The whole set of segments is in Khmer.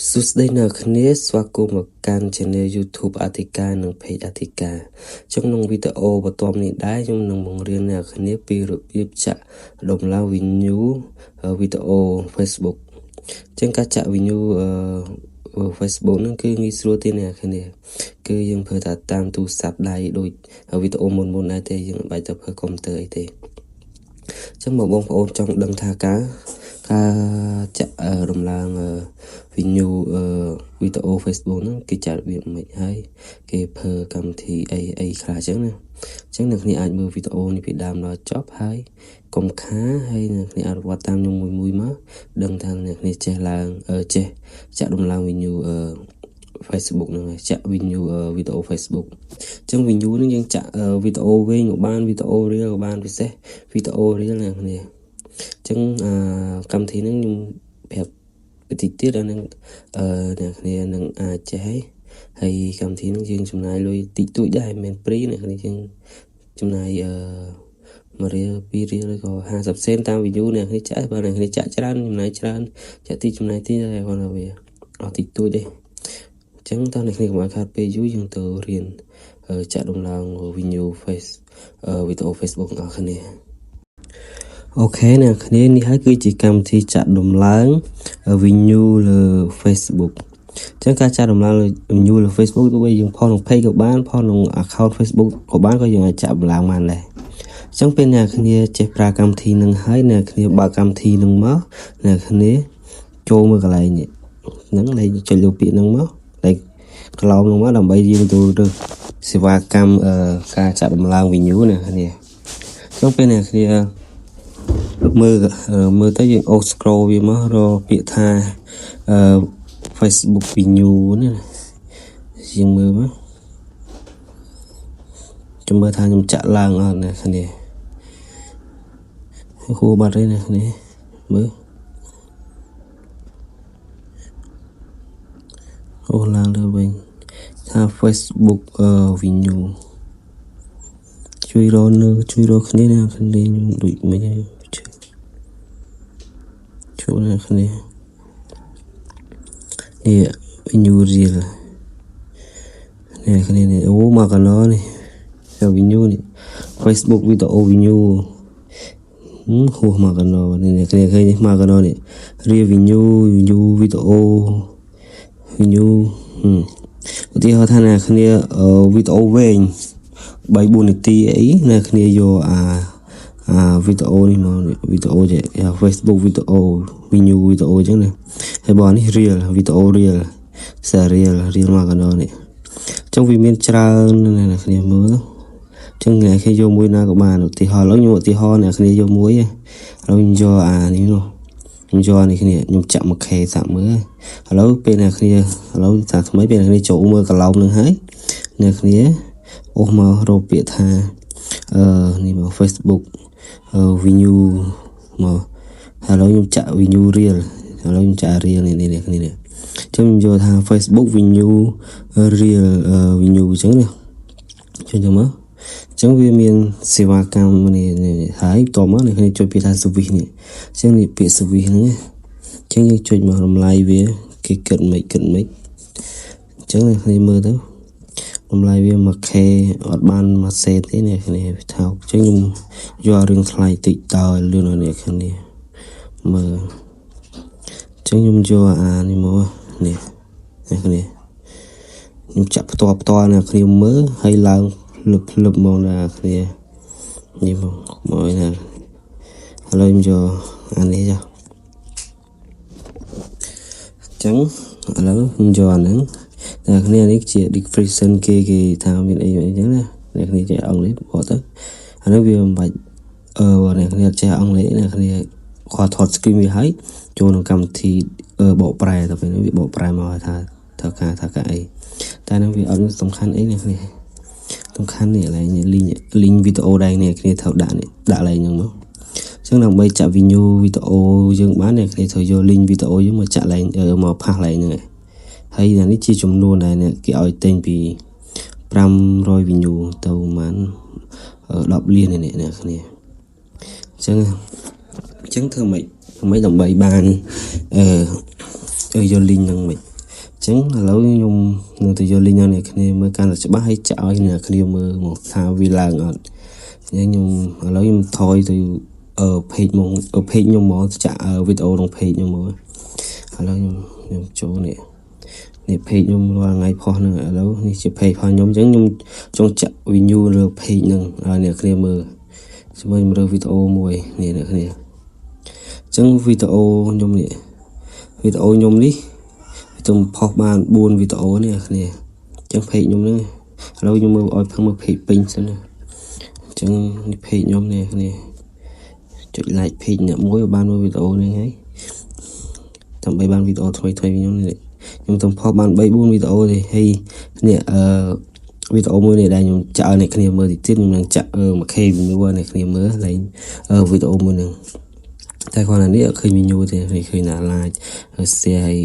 សួស្តីអ្នកគ្នាស្វាគមន៍មកកាន់ Channel YouTube អធិការនិង Page អធិការក្នុងវីដេអូបន្ទាប់នេះដែរខ្ញុំនឹងបង្រៀនអ្នកគ្នាពីរបៀបចាក់ដំឡើង View វីដេអូ Facebook ចឹងការចាក់ View Facebook ហ្នឹងគឺងាយស្រួលទេអ្នកគ្នាគឺយើងប្រើតែតាមទូរស័ព្ទដៃដូចវីដេអូមុនដែរទេយើងមិនបាច់ទៅប្រើកុំព្យូទ័រអីទេចឹងបងប្អូនចង់ដឹងថាការចាក់រំឡើងViewវីដេអូ Facebook ហ្នឹងគេចាក់របៀបមិនហើយគេប្រើកម្មវិធីអីខ្លះចឹងណាចឹងអ្នកគ្នាអាចមើលវីដេអូនេះពីដើមដល់ចប់ហើយកុំខាហើយអ្នកគ្នាអនុវត្តតាមខ្ញុំមួយមកដឹងថាអ្នកគ្នាចេះឡើងចេះចាក់រំឡើង View Facebook ហ្នឹងចាក់ View វីដេអូ Facebook ចឹង View ហ្នឹងយើងចាក់វីដេអូវែងក៏បានវីដេអូ Reel ក៏បានពិសេសវីដេអូ Reel អ្នកគ្នាចឹងកម្មវិធីហ្នឹងខ្ញុំប្រាប់បន្តិចទៀតអានឹងអ្នកគ្នានឹងអាចចេះហើយកម្មវិធីហ្នឹងយើងចំណាយលុយតិចតួចដែរមិនមែនព្រីអ្នកគ្នាយើងចំណាយ1រៀល2រៀលឬក៏50សេនតាម View អ្នកគ្នាចាក់បើអ្នកគ្នាចាក់ច្រើនចំណាយច្រើនចាក់តិចចំណាយតិចតែគាត់ថាវាអត់តិចតួចទេចឹងតើអ្នកគ្នាកុំឲ្យខាតពេលយូរយើងទៅរៀនចាក់ដំឡើង View Face វីដេអូ Facebook របស់គ្នាអូខេអ្នកគ្នានេះហើយគឺជាកម្មវិធីចាក់ដំឡើង View លើ Facebook ចឹងការចាក់ដំឡើង View លើ Facebook ទោះបីយើងផុសក្នុង Page ក៏បានផុសក្នុង Account Facebook ក៏បានក៏យើងអាចចាក់ដំឡើងបានដែរចឹងពេលអ្នកគ្នាចេះប្រើកម្មវិធីនឹងហើយអ្នកគ្នាបើកកម្មវិធីនឹងមកអ្នកគ្នាចូលមើលកន្លែងនេះហ្នឹងលេខចុចលើពាក្យហ្នឹងមកលេខក្លោមហ្នឹងមកដើម្បីយើងទៅរើសសេវាកម្មការចាក់ដំឡើង View អ្នកគ្នាចឹងពេលអ្នកគ្នាមើលទៅយើងអូស scroll វាមករកពាក្យថាFacebook View នេះយើងមើលមកចាំមើលថាខ្ញុំចាក់ឡើងអត់ណាគ្នាហួរបាត់ទេណាគ្នាមើលអូឡើងលើវិញថា Facebook View ជួយរកគ្នាណាគ្នាខ្ញុំដូចមិនហើយចូលណាគ្នានេះ View Reel នេះគ្នានេះអូមកកណោនេះ View នេះ Facebook វីដេអូ View ហួសមកកណោនេះគ្នាឃើញនេះមកកណោនេះ Reel View វីដេអូ View ឧទាហរណ៍ថាអ្នកគ្នាវីដេអូវែង 3-4 នាទីអីអ្នកគ្នាយកវីដេអូនេះមកវីដេអូជា Facebook វីដេអូ View វីដេអូអញ្ចឹងណាហើយបងនេះ Reel វីដេអូ Reel សារ Reel មកកណ្ដោនេះអញ្ចឹងវាមានច្រើនអ្នកគ្នាមើលអញ្ចឹងអ្នកគ្នាយកមួយណាក៏បានឧទាហរណ៍ឥឡូវខ្ញុំឧទាហរណ៍អ្នកគ្នាយកមួយឥឡូវខ្ញុំយកនេះនោះខ្ញុំយកនេះគ្នាខ្ញុំចាក់មួយ K សាក់មើលឥឡូវពេលអ្នកគ្នាឥឡូវថាថ្មីពេលអ្នកគ្នាចូលមើលកន្លងនឹងហើយអ្នកគ្នាអូសមករកពាក្យថានេះមក Facebook View មកឥឡូវខ្ញុំចាក់ View Reel ឥឡូវខ្ញុំចាក់ Reel នេះនេះគ្នានេះចឹងខ្ញុំយកថា Facebook View Reel View ចឹងណាចឹងមកចឹងវាមានសេវាកម្មនេះហើយតមកនេះគ្នាចុចពាក្យថា Service នេះចឹងនេះពាក្យ Service ហ្នឹងចឹងយើងចុចមករំលាយវាគេគិតមិនចឹងនេះគ្នាមើលទៅរំលាយវាមក K អត់បានមកសេតទេនេះគ្នាថោកចឹងខ្ញុំយករឿងថ្លៃតិចតើលឿននេះគ្នាមើលចឹងខ្ញុំយកនេះមកនេះគ្នាខ្ញុំចាក់ផ្ទាល់អ្នកគ្នាមើលហើយឡើងភ្លឹបមកណាគ្នានេះមកណាឥឡូវខ្ញុំយកនេះចាចឹងឥឡូវខ្ញុំយកហ្នឹងតែគ្នានេះជា description គេថាមានអីចឹងណាអ្នកគ្នាចេះអង់គ្លេសបកទៅអានេះវាមិនបាច់អ្នកគ្នាចេះអង់គ្លេសអ្នកគ្នាគាត់ថត screen វាហើយចូលក្នុងកម្មវិធីបកប្រែទៅពេលនេះវាបកប្រែមកថាការអីតែនឹងវាអត់សំខាន់អីអ្នកគ្នាសំខាន់នេះឡើយលីងវីដេអូដែរអ្នកគ្នាត្រូវដាក់ឡើយហ្នឹងមកចឹងដើម្បីចាក់ View វីដេអូយើងបានអ្នកគ្នាត្រូវយក link វីដេអូយើងមកចាក់ឡើងមកផាសឡើងហ្នឹងហើយនេះជាចំនួនដែលគេឲ្យទិញពី500 View ទៅប្រហែល10លាននេះអ្នកគ្នាអញ្ចឹងធ្វើម៉េចដើម្បីបាន យក link ហ្នឹងមិនចឹងឥឡូវខ្ញុំនឹងទៅយក link ហ្នឹងអ្នកគ្នាមើលកាន់តែច្បាស់ហើយចាក់ឲ្យអ្នកគ្នាមើលមកថាវាឡើងអត់អញ្ចឹងខ្ញុំឥឡូវខ្ញុំថយទៅpage មកpage ខ្ញុំមកចាក់វីដេអូក្នុង page ខ្ញុំមកឥឡូវខ្ញុំចូលនេះ page ខ្ញុំរាល់ថ្ងៃផុសហ្នឹងឥឡូវនេះជា page របស់ខ្ញុំអញ្ចឹងខ្ញុំចង់ចាក់ view លើ page ហ្នឹងឲ្យអ្នកគ្នាមើលជាមួយមើលវីដេអូមួយនេះអ្នកគ្នាអញ្ចឹងវីដេអូខ្ញុំនេះខ្ញុំផុសបាន4វីដេអូនេះអ្នកគ្នាអញ្ចឹង page ខ្ញុំហ្នឹងឥឡូវខ្ញុំមើលឲ្យផឹងមើល page ពេញសិនណាអញ្ចឹងនេះ page ខ្ញុំនេះគ្នាចុច like page អ្នកមួយបានមើលវីដេអូនេះហើយដើម្បីបានវីដេអូថ្មីខ្ញុំនេះខ្ញុំទៅផុសបាន3 4វីដេអូទេហើយនេះវីដេអូមួយនេះដែលខ្ញុំចាក់ឲ្យអ្នកគ្នាមើលតិចទៀតខ្ញុំនឹងចាក់ 1k view ឲ្យអ្នកគ្នាមើលឡើងវីដេអូមួយហ្នឹងតែគាត់នេះអត់ឃើញ view ទេឃើញណា like share ហើយ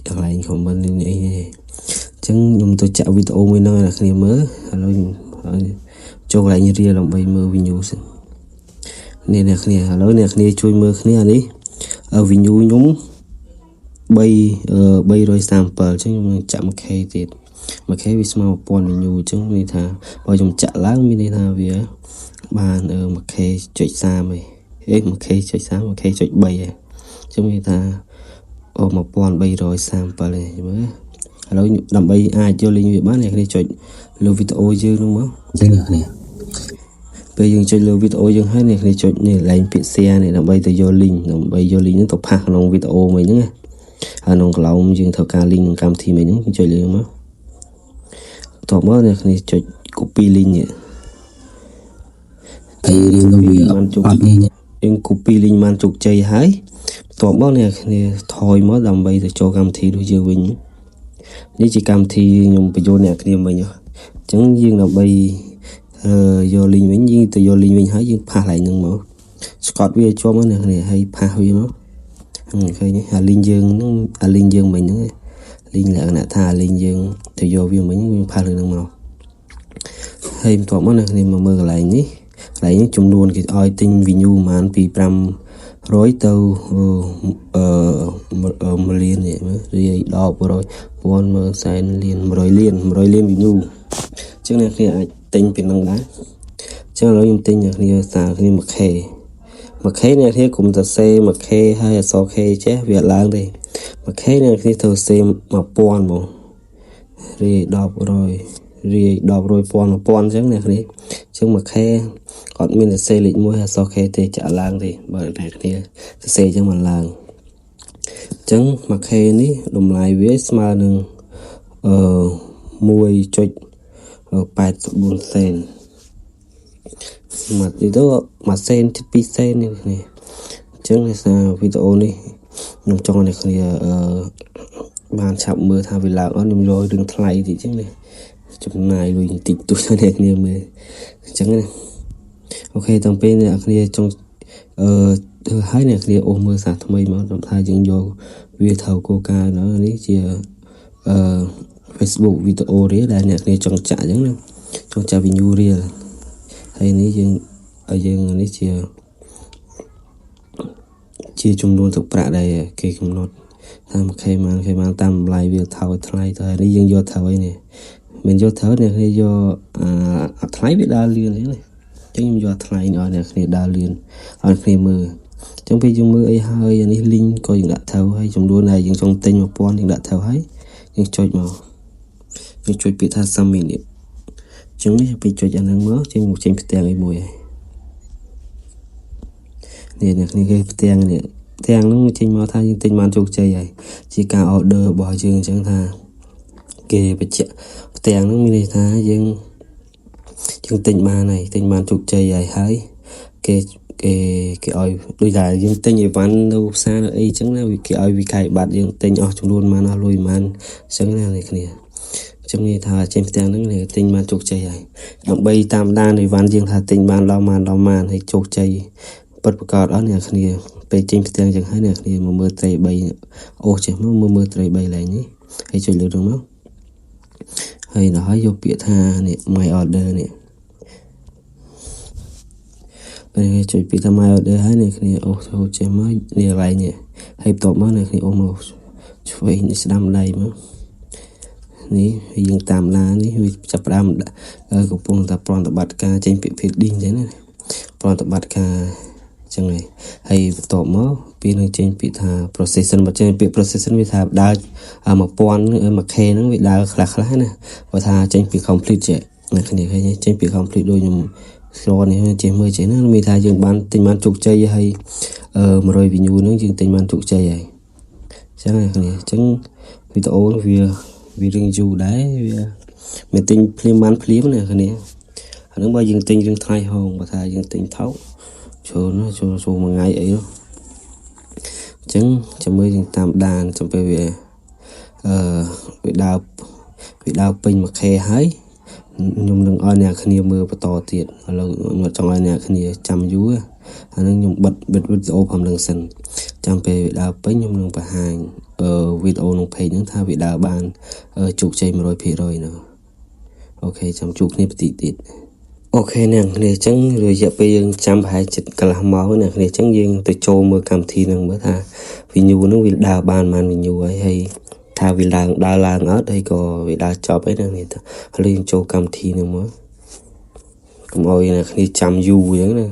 កន្លែង comment នេះអីទេអញ្ចឹងខ្ញុំទៅចាក់វីដេអូមួយហ្នឹងឲ្យអ្នកគ្នាមើលឥឡូវចូលកន្លែងរៀលដើម្បីមើល view សិននេះអ្នកគ្នាឥឡូវអ្នកគ្នាជួយមើលគ្នានេះ view ខ្ញុំ337អញ្ចឹងខ្ញុំនឹងចាក់ 1k ទៀត 1k វាស្មើ 1000 view អញ្ចឹងមានថាបើខ្ញុំចាក់ឡើងមានន័យថាវាបាន 1k ចុច30ហី 1k ចុច30 1k ចុច3ហីអញ្ចឹងមានថា1337ហីមើលឥឡូវដើម្បីអាចយកលេងវាបានអ្នកគ្នាចុចលើវីដេអូយើងនោះមកអញ្ចឹងអ្នកគ្នាពេលយើងចុចលើវីដេអូយើងហើយអ្នកគ្នាចុចនេះកន្លែងពាក្យ share នេះដើម្បីទៅយក link ហ្នឹងទៅផាសក្នុងវីដេអូមួយហ្នឹងហើយក្នុងកន្លោមយើងធ្វើការ link ក្នុងកម្មវិធីមួយហ្នឹងចុចលើមកតបមកអ្នកគ្នាចុច copy link នេះហើយរៀងវាបានជោគជ័យយើង copy link បានជោគជ័យហើយតបមកអ្នកគ្នាថយមកដើម្បីទៅចូលកម្មវិធីរបស់យើងវិញនេះជាកម្មវិធីខ្ញុំបញ្យល់អ្នកគ្នាមិញអញ្ចឹងយើងដើម្បីយក link វិញយើងទៅយក link វិញហើយយើងផាសឡើងហ្នឹងមកស្កត់វាជាប់មកអ្នកគ្នាហើយផាសវាមកឃើញអា link យើងហ្នឹងអា link យើងមិញហ្នឹង link លក្ខណៈថា link យើងទៅយកវាមិញយើងផាសលើហ្នឹងមកហើយបន្ទាប់មកអ្នកគ្នាមកមើលកន្លែងនេះចំនួនគេឲ្យទិញ view ប្រហែលពី500ទៅ1លាននេះមើលរាយ10 100 1000 សែនលាន100លានview អញ្ចឹងអ្នកគ្នាអាចទិញពីហ្នឹងដែរអញ្ចឹងឥឡូវខ្ញុំទិញអ្នកគ្នាសារគ្នា 1k អ្នកគ្នាកុំទៅសេ 1k ហើយអក្សរ k ចេះវាឡើងទេ 1k អ្នកគ្នាត្រូវសេ 1000មករាយ10 100រាយ10 100 1000 1000អញ្ចឹងអ្នកគ្នាអញ្ចឹង 1k គាត់មានតែសេលេខ1ហើយអក្សរ k ទេចាក់ឡើងទេបើអ្នកគ្នាទៅសេអញ្ចឹងមិនឡើងអញ្ចឹង 1k នេះតម្លៃវាស្មើនឹង1.84 សេនមកទីទៅ1សេនជិត2សេននេះគ្នាអញ្ចឹងសារវីដេអូនេះខ្ញុំចង់ឲ្យអ្នកគ្នាបានឆាប់មើលថាវាឡើងអត់ខ្ញុំយករឿងថ្លៃតិចអញ្ចឹងនេះចំណាយលុយបន្តិចទូទៅអ្នកគ្នាមើលអញ្ចឹងណាអូខេតាំងពីអ្នកគ្នាចង់ធ្វើឲ្យអ្នកគ្នាអូសមើលសារថ្មីមកដល់ថាយើងយកវាថៅកូកានេះជាFacebook វីដេអូរៀលដែលអ្នកគ្នាចង់ចាក់អញ្ចឹងណាចង់ចាក់ view រៀលហើយនេះយើងនេះជាចំនួនទឹកប្រាក់ដែលគេកំណត់ថា 1k បានតាមតម្លៃវាថៅថ្លៃទៅហើយនេះយើងយកថៅអីនេះមិនយកថៅអ្នកគ្នាយកអាថ្លៃវាដើរលឿនអញ្ចឹងណាអញ្ចឹងខ្ញុំយកថ្លៃឲ្យអ្នកគ្នាដើរលឿនឲ្យគ្នាមើលអញ្ចឹងពេលយើងមើលអីហើយអានេះ link ក៏យើងដាក់ថៅហើយចំនួនដែលយើងចង់ទិញ 1000 យើងដាក់ថៅហើយយើងចុចមកយើងចុចពាក្យថា submit នេះអញ្ចឹងនេះពេលចុចអាហ្នឹងមកចេញផ្ទាំងអីមួយនេះអ្នកគ្នាគេផ្ទាំងនេះផ្ទាំងហ្នឹងចេញមកថាយើងទិញបានជោគជ័យហើយជាការ order របស់យើងអញ្ចឹងថាគេបញ្ជាក់ផ្ទាំងហ្នឹងមានន័យថាយើងទិញបានហើយទិញបានជោគជ័យហើយគេឲ្យដូចថាយើងទិញអីវ៉ាន់នៅផ្សារនៅអីអញ្ចឹងណាគេឲ្យវិក័យប័ត្រយើងទិញអស់ចំនួនប៉ុន្មានអស់លុយប៉ុន្មានអញ្ចឹងណាអ្នកគ្នាចឹងនិយាយថាចេញផ្ទាំងហ្នឹងទិញបានជោគជ័យហើយដើម្បីតាមដានអីវ៉ាន់យើងថាទិញបានដល់ម៉ានហើយជោគជ័យពិតប្រាកដអត់អ្នកគ្នាពេលចេញផ្ទាំងចឹងហើយអ្នកគ្នាមកមើលត្រី3អូសចេះមកមើលត្រី3ឡើងនេះហើយចុចលើហ្នឹងមកហើយដល់ហើយយកពាក្យថានេះ my order នេះពេលចុចពាក្យថា my order ហើយអ្នកគ្នាអូសចូលចេះមកនេះកន្លែងនេះហើយបន្ទាប់មកអ្នកគ្នាអូសមក ឆ្វេងនេះស្ដាំដៃមកនេះយើងតាមឡាននេះវាចាប់ផ្ដើមកំពុងតែប្រតិបត្តិការចេញពាក្យ feeding អញ្ចឹងណាប្រតិបត្តិការអញ្ចឹងហើយបន្ទាប់មកពេលនឹងចេញពាក្យថា procession បើចេញពាក្យ procession វាថាដើរ1000 1k ហ្នឹងវាដើរខ្លះណាបើថាចេញពាក្យ complete ចេះអ្នកគ្នាឃើញចេញពាក្យ complete ដូចខ្ញុំស្គាល់នេះចេះមើលចេះណាមានថាយើងបានទិញបានជោគជ័យហើយ100 view ហ្នឹងយើងទិញបានជោគជ័យហើយអញ្ចឹងអ្នកគ្នាអញ្ចឹងវីដេអូវារឿងយូរដែរវាមានទិញភ្លាមណាគ្នាអាហ្នឹងបើយើងទិញរឿងថ្លៃហងបើថាយើងទិញថោកចូលមួយថ្ងៃអីនោះអញ្ចឹងចាំមើលយើងតាមដានចាំពេលវាវាដើរពេញ 1k ហើយខ្ញុំនឹងឲ្យអ្នកគ្នាមើលបន្តទៀតឥឡូវខ្ញុំចង់ឲ្យអ្នកគ្នាចាំយូរអានឹងខ្ញុំបិទវីដេអូផងនឹងសិនចាំពេលវាដើរពេញខ្ញុំនឹងបង្ហាញវីដេអូក្នុង page ហ្នឹងថាវាដើរបានជោគជ័យ 100% នោះអូខេចាំជួបគ្នាបន្តិចទៀតអូខេអ្នកគ្នាអញ្ចឹងរយៈពេលយើងចាំប្រហែលជិតកន្លះម៉ោងអ្នកគ្នាអញ្ចឹងយើងទៅចូលមើលកម្មវិធីហ្នឹងមើលថា view ហ្នឹងវាដើរបានប៉ុន្មាន view ហើយថាវាដើរឡើងអត់ហើយក៏វាដើរចប់អីណានេះទៅហើយយើងចូលកម្មវិធីហ្នឹងមកកុំឲ្យអ្នកគ្នាចាំយូរអញ្ចឹងណា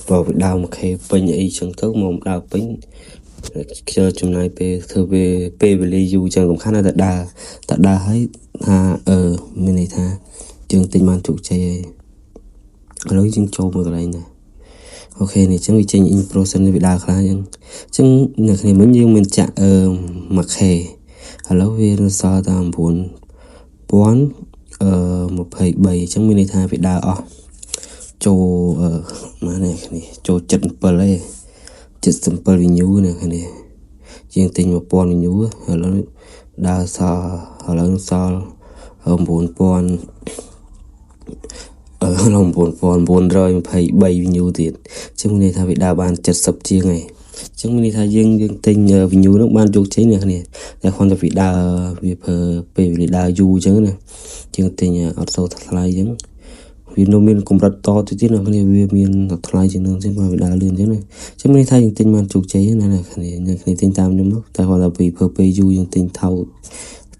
បើវាដើរ 1k ពេញអីចឹងទៅមកដើរពេញខ្ជិលចំណាយពេលធ្វើពេលវេលាយូរចឹងសំខាន់ណាស់តែដើរឲ្យថាមានន័យថាយើងទិញបានជោគជ័យហើយឥឡូវយើងចូលមើលកន្លែងណាអូខេនេះអញ្ចឹងវាចេញ impression វាដើរខ្លះអញ្ចឹងអ្នកគ្នាមិញយើងមានចាក់1k ឥឡូវវានៅសល់តែ 9023 អញ្ចឹងមានន័យថាវាដើរអស់ចូលម៉ានេះគ្នាចូល77ហើយ77 view នេះគ្នាយើងទិញ 1000 view ឥឡូវដើរសល់9000 9923 view ទៀតអញ្ចឹងមានន័យថាវាដើរបាន70ជាងហើយអញ្ចឹងមានន័យថាយើងទិញ view នោះបានជោគជ័យអ្នកគ្នាតែគ្រាន់តែវាដើរវាប្រើពេលវាដើរយូរអញ្ចឹងណាយើងទិញអត់សូវថ្លៃអញ្ចឹងវានៅមានកម្រិតតទៅទៀតអ្នកគ្នាវាមានថ្លៃជាងនឹងទៀតបើវាដើរលឿនអញ្ចឹងណាអញ្ចឹងមានន័យថាយើងទិញបានជោគជ័យណាអ្នកគ្នាទិញតាមខ្ញុំមកតែគ្រាន់តែពីប្រើពេលយូរយើងទិញថោក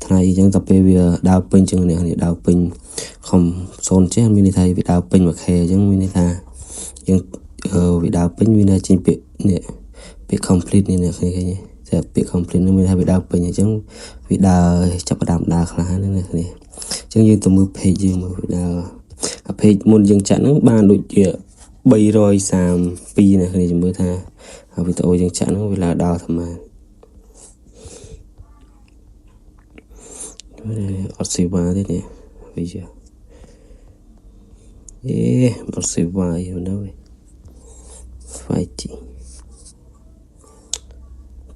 ថ្លៃអញ្ចឹងតែពេលវាដើរពេញអញ្ចឹងអ្នកគ្នាដើរពេញខំសូនចេះមានន័យថាវាដើរពេញ 1k អញ្ចឹងមានន័យថាយើងវាដើរពេញវានៅចេញពាក្យនេះពាក្យ complete នេះអ្នកគ្នាឃើញតែពាក្យ complete នេះមានថាវាដើរពេញអញ្ចឹងវាដើរចាប់ផ្ដើមដើរខ្លះណាអ្នកគ្នាអញ្ចឹងយើងទៅមើល page យើងមើលវាដើរអា page មុនយើងចាក់ហ្នឹងបានដូចជា332អ្នកគ្នាមើលថាវីដេអូយើងចាក់ហ្នឹងវាឡើងដល់ប្រហែលអត់សេវាទេនេះវាជាអត់សេវាយូរណាស់វិញហ្វាយជី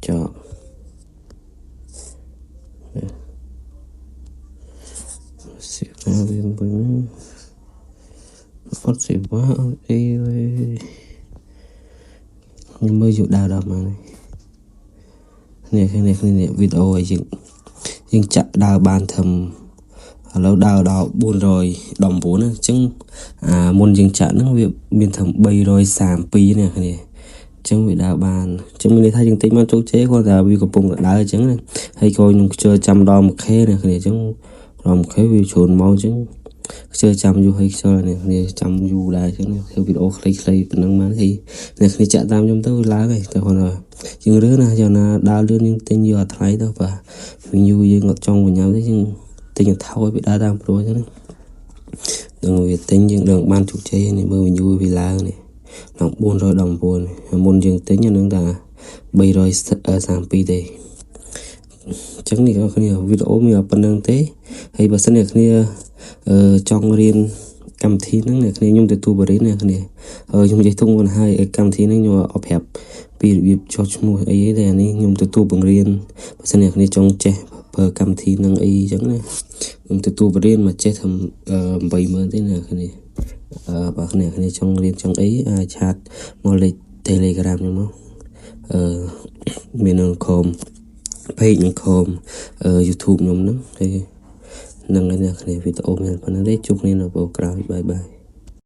ចប់សេវាវិញអត់សេវាអីខ្ញុំមើលយូរដល់មកនេះវីដេអូឲ្យយើងចាក់ដើរបានធំឥឡូវដើរដល់419ណាអញ្ចឹងមុនយើងចាក់ហ្នឹងវាមានធំ332នេះគ្នាអញ្ចឹងវាដើរបានអញ្ចឹងមានន័យថាយើងទិញបានជោគជ័យគាត់ថាវាកំពុងតែដើរអញ្ចឹងណាហើយក៏ខ្ញុំខ្ជិលចាំដល់ 1k នេះគ្នាអញ្ចឹងដល់ 1k វាច្រើនមកអញ្ចឹងខ្ជិលចាំយូរហើយខ្ជិលនេះគ្នាចាំយូរដែរអញ្ចឹងធ្វើវីដេអូខ្លីៗប៉ុណ្ណឹងមកហើយអ្នកគ្នាចាក់តាមខ្ញុំទៅឡើងហើយតែគាត់ថាយើងរើណាយ៉ាងណាដើរលឿនយើងទិញយកអត់ថ្លៃទៅបាទវិញយូរយើងអត់ចង់បញ្ញាទេយើងទិញឲ្យថោកឲ្យវាដើរតាមប្រួអញ្ចឹងនឹងវាទិញយើងដឹងបានជោគជ័យនេះមើលវិញយូរវាឡើងនេះដល់419មុនយើងទិញហ្នឹងថា332ទេអញ្ចឹងនេះបងប្អូនវីដេអូមានប៉ុណ្្នឹងទេហើយបើសិនអ្នកគ្នាចង់រៀនកម្មវិធីហ្នឹងអ្នកគ្នាខ្ញុំទទួលបរិញ្ញាអ្នកគ្នាខ្ញុំនិយាយទុំគាត់ហើយកម្មវិធីហ្នឹងខ្ញុំអត់ប្រាប់ពីរបៀបចុះឈ្មោះអីទេតែនេះខ្ញុំទទួលបង្រៀនបើសិនអ្នកគ្នាចង់ចេះប្រើកម្មវិធីហ្នឹងអីអញ្ចឹងណាខ្ញុំទទួលបរិញ្ញាមកចេះធ្វើ80000ទេអ្នកគ្នាបើអ្នកគ្នាចង់រៀនចង់អីអាចឆាតមកលេខ Telegram ខ្ញុំមកមាននៅក្រុម page នឹងក្រុម YouTube ខ្ញុំហ្នឹងហើយនឹងអ្នកគ្នាវីដេអូមានប៉ុណ្ណឹងទេជួបគ្នានៅវីដេអូក្រោយបាយ